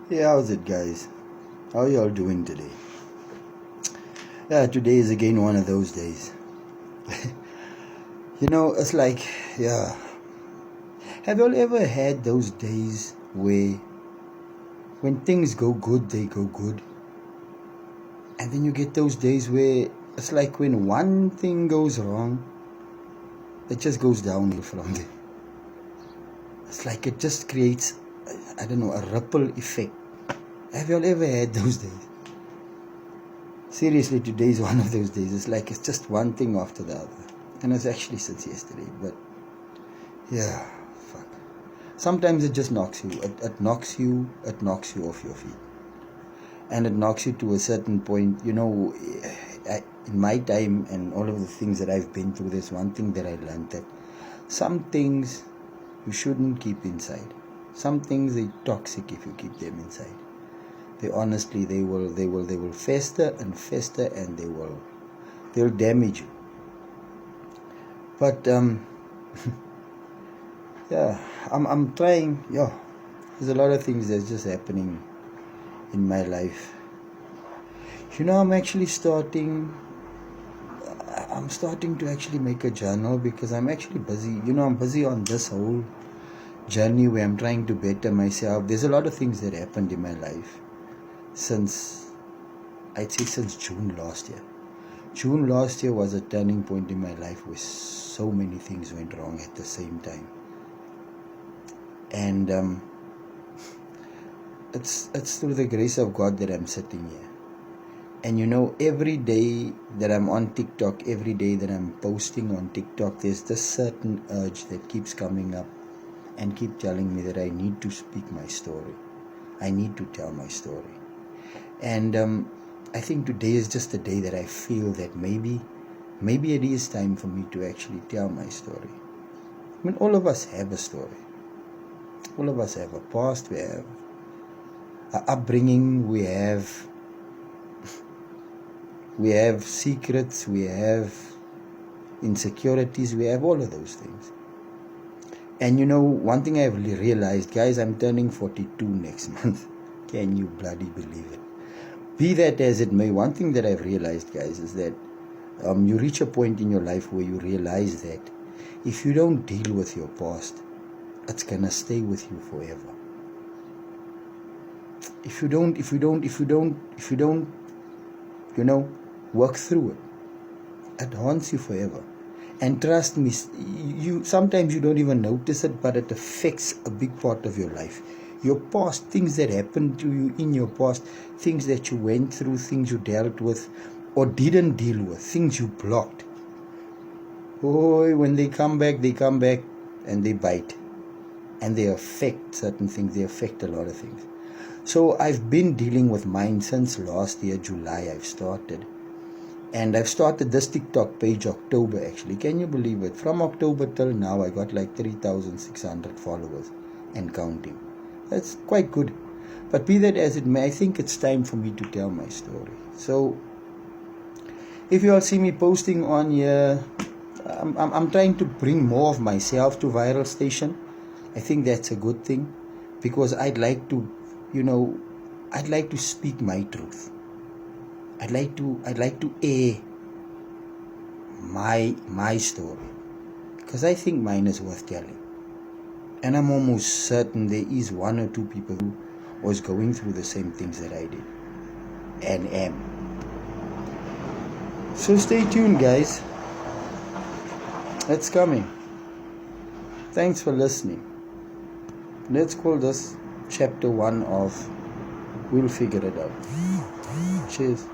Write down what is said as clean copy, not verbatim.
Hey, how's it, guys? How y'all doing today? Yeah, today is again one of those days. It's like, yeah. Have y'all ever had those days where when things go good, they go good? And then you get those days where it's like when one thing goes wrong, it just goes downhill from there. It's like it just creates, I don't know, a ripple effect. Have y'all ever had those days? Seriously, today is one of those days. It's like it's just one thing after the other. And it's actually since yesterday. But yeah, fuck. Sometimes it just knocks you. It knocks you off your feet. And it knocks you to a certain point. In my time and all of the things that I've been through, there's one thing that I learned, that some things you shouldn't keep inside. Some things are toxic if you keep them inside. They will fester and fester, and they'll damage you. But yeah, I'm trying. Yeah, there's a lot of things that's just happening in my life. I'm actually starting to actually make a journal, because I'm actually busy. I'm busy on this whole journey where I'm trying to better myself. There's a lot of things that happened in my life since June last year. June last year was a turning point in my life where so many things went wrong at the same time. And it's through the grace of God that I'm sitting here. And every day that I'm on TikTok, every day that I'm posting on TikTok, there's this certain urge that keeps coming up and keep telling me that I need to speak my story. I need to tell my story. And I think today is just a day that I feel that maybe it is time for me to actually tell my story. I mean, all of us have a story. All of us have a past. We have an upbringing. We have secrets. We have insecurities. We have all of those things. And one thing I've realized, guys, I'm turning 42 next month. Can you bloody believe it? Be that as it may, one thing that I've realized, guys, is that you reach a point in your life where you realize that if you don't deal with your past, it's gonna stay with you forever. If you don't, work through it, it haunts you forever. And trust me, sometimes you don't even notice it, but it affects a big part of your life. Your past, things that happened to you in your past, things that you went through, things you dealt with or didn't deal with, things you blocked. Oh, when they come back and they bite. And they affect certain things. They affect a lot of things. So I've been dealing with mine since last year, July, I've started. And I've started this TikTok page October, actually. Can you believe it? From October till now, I got like 3,600 followers and counting. That's quite good. But be that as it may, I think it's time for me to tell my story. So, if you all see me posting on here, I'm trying to bring more of myself to Viral Station. I think that's a good thing, because I'd like to speak my truth. I'd like to air my story, because I think mine is worth telling. And I'm almost certain there is one or two people who was going through the same things that I did and am. So stay tuned, guys. It's coming. Thanks for listening. Let's call this chapter 1 of We'll Figure It Out. Cheers.